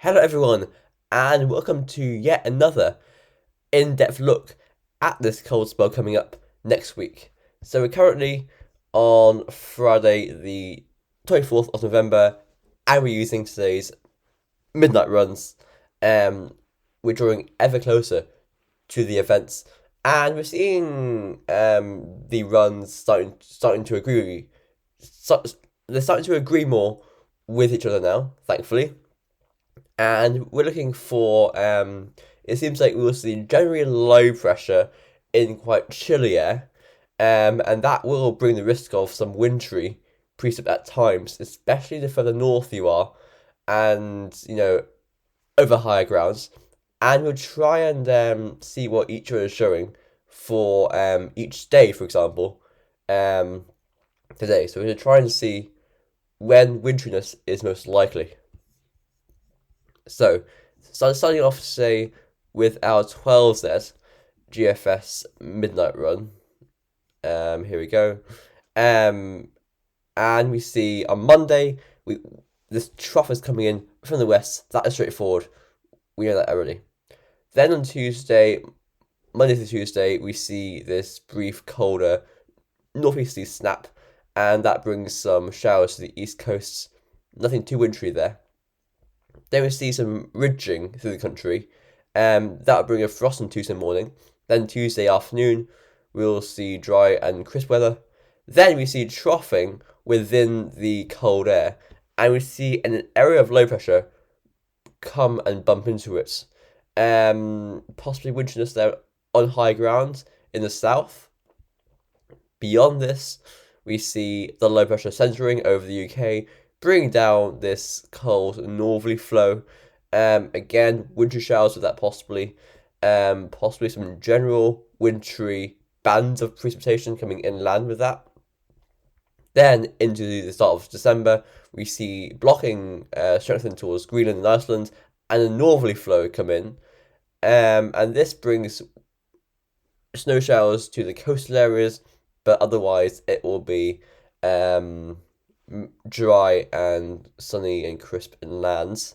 Hello, everyone, and welcome to yet another in-depth look at this cold spell coming up next week. So we're currently on Friday, the 24th of November, and we're using today's midnight runs. We're drawing ever closer to the events, and we're seeing the runs starting to agree. So, they're starting to agree more with each other now, thankfully, and we're looking for it seems like we will see generally low pressure in quite chilly air, and that will bring the risk of some wintry precip at times, especially the further north you are, and over higher grounds. And we'll try and see what each one is showing for each day, for example, um, today. So we're going to try and see when wintriness is most likely. So, starting off, say, with our 12Z GFS midnight run. Here we go. And we see on Monday, this trough is coming in from the west. That is straightforward. We know that already. Then on Tuesday, Monday to Tuesday, we see this brief colder northeasterly snap, and that brings some showers to the east coast. Nothing too wintry there. Then we see some ridging through the country. That'll bring a frost on Tuesday morning. Then Tuesday afternoon, we'll see dry and crisp weather. Then we see troughing within the cold air, and we see an area of low pressure come and bump into it. Possibly wintriness there on high ground in the south. Beyond this, we see the low pressure centering over the UK, bringing down this cold northerly flow. Again, wintry showers with that possibly. Possibly some general wintry bands of precipitation coming inland with that. Then into the start of December, we see blocking strengthen towards Greenland and Iceland, and a northerly flow come in. And this brings snow showers to the coastal areas, but otherwise it will be dry and sunny and crisp inlands.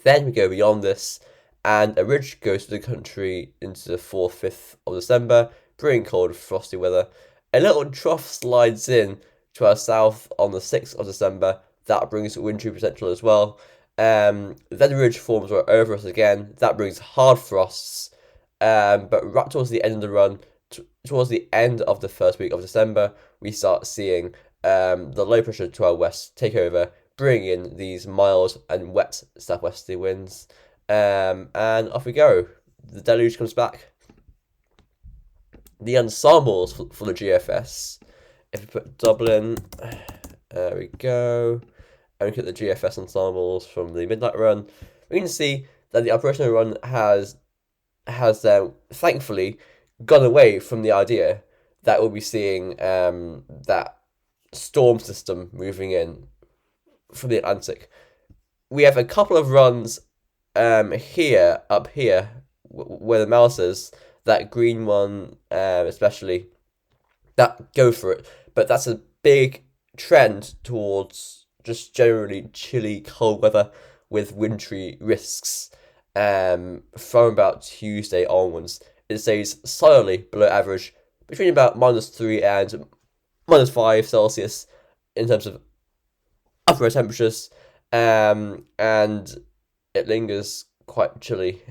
Then we go beyond this, and a ridge goes through the country into the 4th, 5th of December, bringing cold, frosty weather. A little trough slides in to our south on the 6th of December. That brings wintry potential as well. Then the ridge forms right over us again. That brings hard frosts. But right towards the end of the run, towards the end of the first week of December, we start seeing the low pressure to our west take over, bring in these mild and wet southwesterly winds. And off we go. The deluge comes back. The ensembles for the GFS. If we put Dublin, there we go. And we get the GFS ensembles from the midnight run. We can see that the operational run has thankfully gone away from the idea that we'll be seeing that storm system moving in from the Atlantic. We have a couple of runs up here, where the mouse is, that green one especially, that go for it. But that's a big trend towards just generally chilly, cold weather with wintry risks from about Tuesday onwards. It stays solidly below average, between about -3 and -5 Celsius in terms of upper temperatures, and it lingers quite chilly,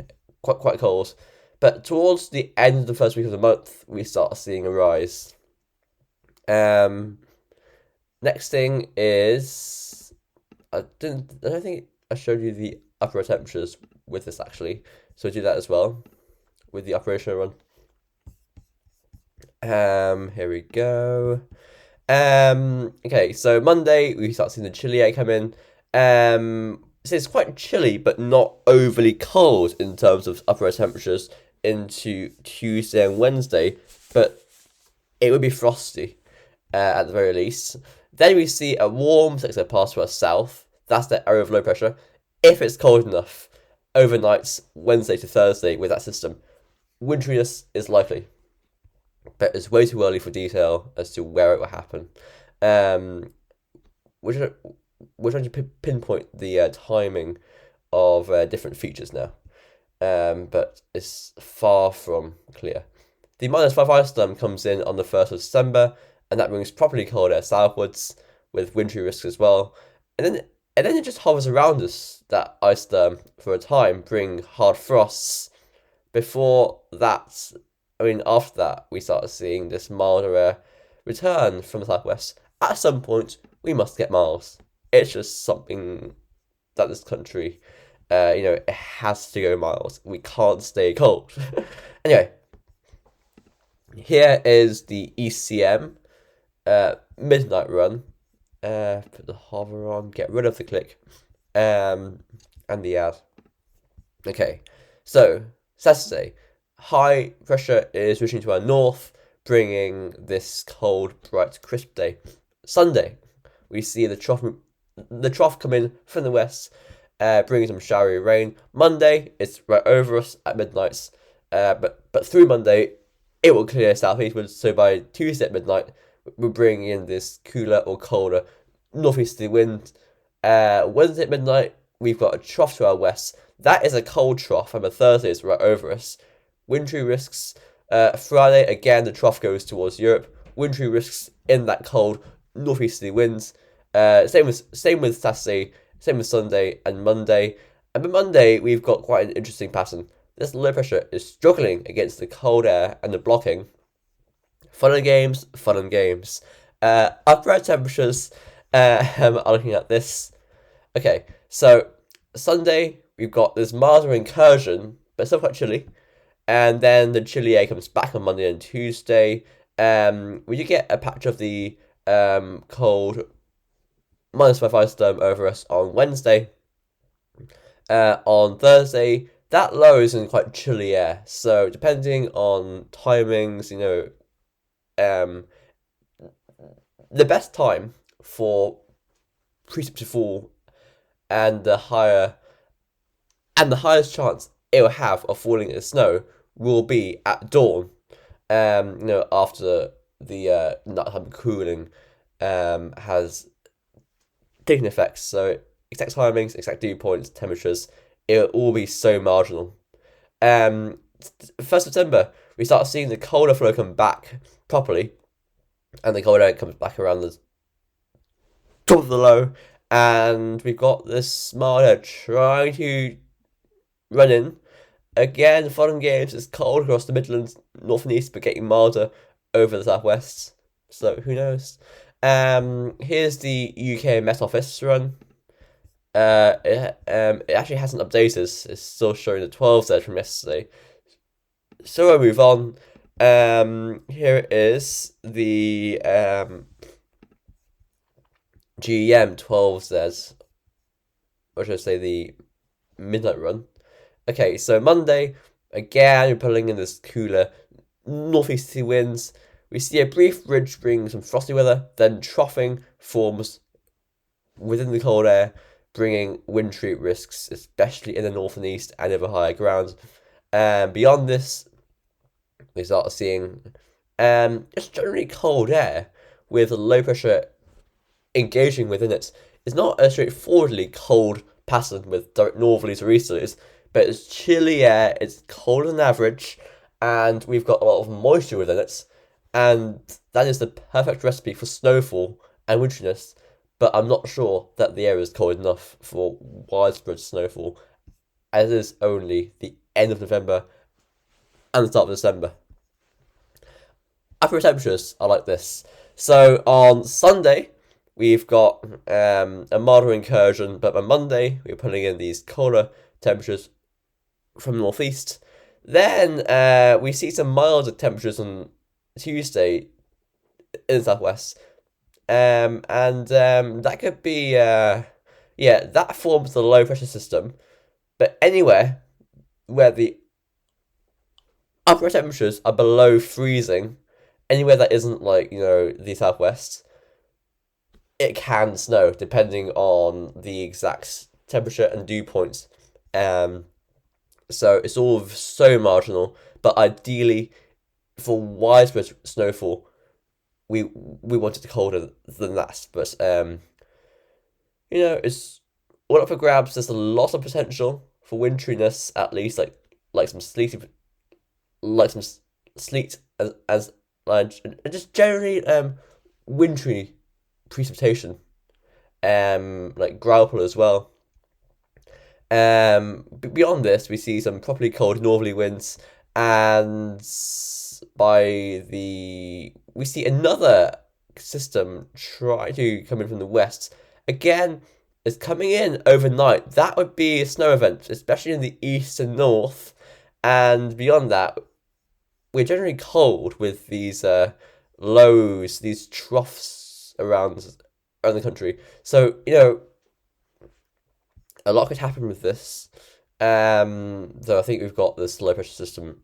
quite cold. But towards the end of the first week of the month, we start seeing a rise. Next thing is, I don't think I showed you the upper temperatures with this actually, so I do that as well with the operational run. Here we go. Okay, so Monday we start seeing the chilly air come in. So it's quite chilly, but not overly cold in terms of upper temperatures into Tuesday and Wednesday, but it would be frosty at the very least. Then we see a warm sector pass to our south. That's the area of low pressure. If it's cold enough, overnights Wednesday to Thursday with that system, wintriness is likely, but it's way too early for detail as to where it will happen. We're trying to pinpoint the timing of different features now, but it's far from clear. The -5 ice storm comes in on the 1st of December, and that brings properly cold air southwards with wintry risks as well. And then it just hovers around us, that ice storm, for a time, bringing hard frosts. Before that, after that, we started seeing this milder air return from the southwest. At some point, we must get miles. It's just something that this country, it has to go miles. We can't stay cold. Anyway, here is the ECM midnight run. Put the hover on, get rid of the click, and the ad. Okay, so Saturday, high pressure is reaching to our north, bringing this cold, bright, crisp day. Sunday, we see the trough come in from the west, bringing some showery rain. Monday, it's right over us at midnight, but through Monday, it will clear southeastwards. So by Tuesday at midnight, we're bringing in this cooler or colder northeasterly wind. Wednesday at midnight, we've got a trough to our west. That is a cold trough, and the Thursday is right over us. Wintry risks. Friday, again, the trough goes towards Europe. Wintry risks in that cold northeasterly winds. Same with Saturday, same with Sunday and Monday. And by Monday, we've got quite an interesting pattern. This low pressure is struggling against the cold air and the blocking. Fun and games, fun and games. Upper temperatures are looking at this. Okay, so Sunday, we've got this milder incursion, but still quite chilly. And then the chilly air comes back on Monday and Tuesday. We do get a patch of the cold -5 ice storm over us on Wednesday. On Thursday, that low is in quite chilly air. So depending on timings, the best time for precip to fall and the highest chance it will have of falling in the snow will be at dawn. After the nighttime cooling has taken effect. So exact timings, exact dew points, temperatures, it will all be so marginal. 1st September, we start seeing the colder flow come back properly, and the cold air comes back around the top of the low, and we've got this mild air trying to run in. Again, fun and games. It's cold across the Midlands, north and east, but getting milder over the southwest. So who knows? Here's the UK Met Office run. It actually hasn't updated. It's still showing the 12 there from yesterday. So we'll move on. Here is the GEM 12Z, or should I say the midnight run. Okay, so Monday, again, we're pulling in this cooler northeasterly winds. We see a brief ridge bring some frosty weather, then troughing forms within the cold air, bringing wintry risks, especially in the north and east and over higher ground. Beyond this, we start seeing just generally cold air with low pressure engaging within it. It's not a straightforwardly cold pattern with direct northerlies or easterlies, but it's chilly air, it's colder than average, and we've got a lot of moisture within it, and that is the perfect recipe for snowfall and wintriness, but I'm not sure that the air is cold enough for widespread snowfall, as it is only the end of November and the start of December. Upper temperatures are like this. So on Sunday, we've got a milder incursion, but on Monday, we're putting in these colder temperatures from the northeast. Then we see some milder temperatures on Tuesday in the southwest. And that could be, that forms the low pressure system. But anywhere where the upper temperatures are below freezing, anywhere that isn't the southwest, it can snow depending on the exact temperature and dew points. So it's all so marginal, but ideally for widespread snowfall, we want it colder than that. But it's all up for grabs. There's a lot of potential for wintriness, at least, like some sleety, like some sleet as and just generally wintry precipitation, like graupel as well. Beyond this, we see some properly cold northerly winds, and we see another system try to come in from the west. Again, it's coming in overnight. That would be a snow event, especially in the east and north. And beyond that, we're generally cold with these lows, these troughs around the country. So, a lot could happen with this. Though I think we've got this low pressure system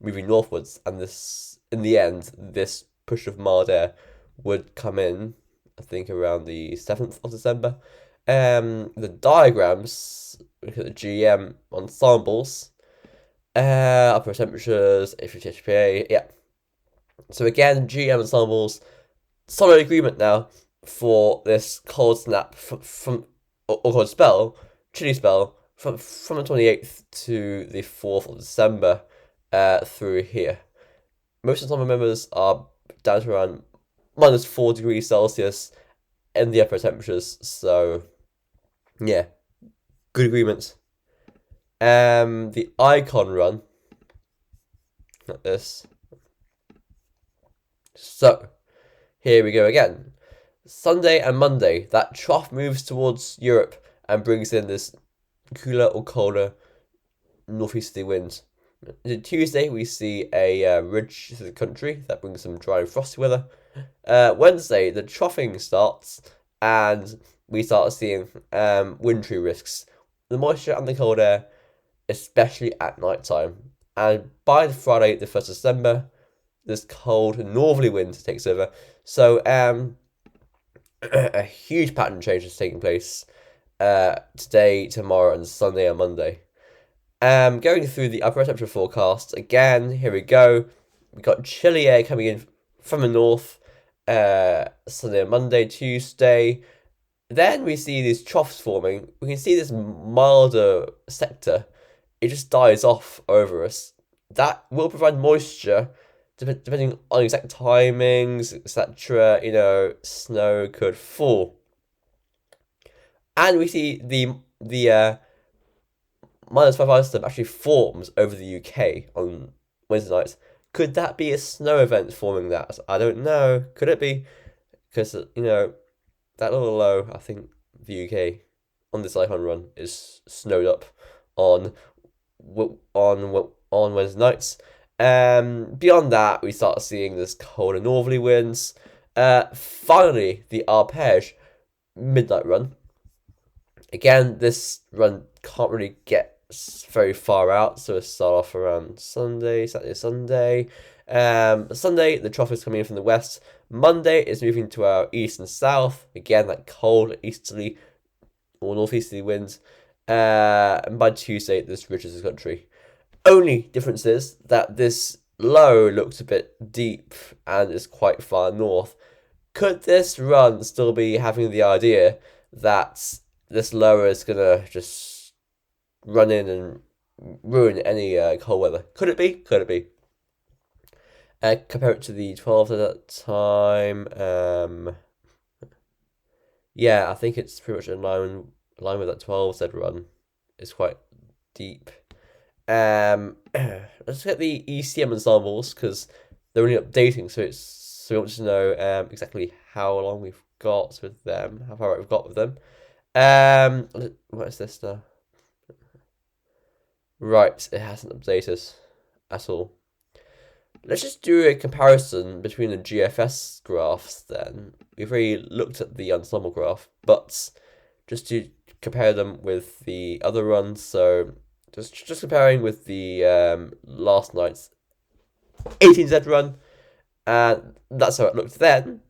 moving northwards, and this, in the end, this push of mild air would come in, I think, around the 7th of December. The diagrams, look at the GM ensembles, upper temperatures, HPA, yeah. So again, GM ensembles, solid agreement now for this cold snap from or cold spell, chilly spell, from the 28th to the 4th of December, through here. Most of the summer members are down to around -4 degrees Celsius in the upper temperatures, so yeah, good agreement. The icon run, like this. So, here we go again. Sunday and Monday, that trough moves towards Europe and brings in this cooler or colder northeasterly winds. Tuesday, we see a ridge to the country that brings some dry and frosty weather. Wednesday, the troughing starts, and we start seeing wintry risks. The moisture and the cold air, especially at night time. And by Friday, the 1st of December, this cold northerly wind takes over. So a huge pattern change is taking place today, tomorrow, and Sunday and Monday. Going through the upper temperature forecast again. Here we go. We've got chilly air coming in from the north. Sunday and Monday, Tuesday. Then we see these troughs forming. We can see this milder sector. It just dies off over us. That will provide moisture, depending on exact timings, etc. Snow could fall. And we see the -5 system actually forms over the UK on Wednesday nights. Could that be a snow event forming that? I don't know. Could it be? Because, that little low, I think the UK on this icon run is snowed up on Wednesday nights. Beyond that, we start seeing this cold and northerly winds. Finally, the arpege midnight run. Again, this run can't really get very far out, so we'll start off around Saturday, Sunday. Sunday, the trough is coming in from the west. Monday is moving to our east and south. Again, that cold easterly or northeasterly winds. And by Tuesday, this reaches the country. Only difference is that this low looks a bit deep and is quite far north. Could this run still be having the idea that this lower is gonna just run in and ruin any cold weather? Could it be? Could it be? Compare it to the 12 at that time. Yeah, I think it's pretty much in line with that 12 said run. It's quite deep. Let's get the ECM ensembles because they're only updating, so we want to know exactly how long we've got with them, how far we've got with them. What is this now? Right, it hasn't updated at all. Let's just do a comparison between the GFS graphs then. We've already looked at the ensemble graph, but just to compare them with the other runs, so just comparing with the last night's 18Z run, and that's how it looked then.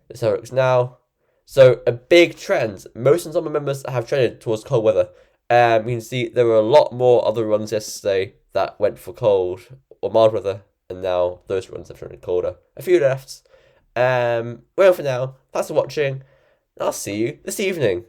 That's how it looks now. So a big trend. Most ensemble members have trended towards cold weather. You can see there were a lot more other runs yesterday that went for cold or mild weather, and now those runs have trended colder. A few left. Well, for now, thanks for watching. I'll see you this evening.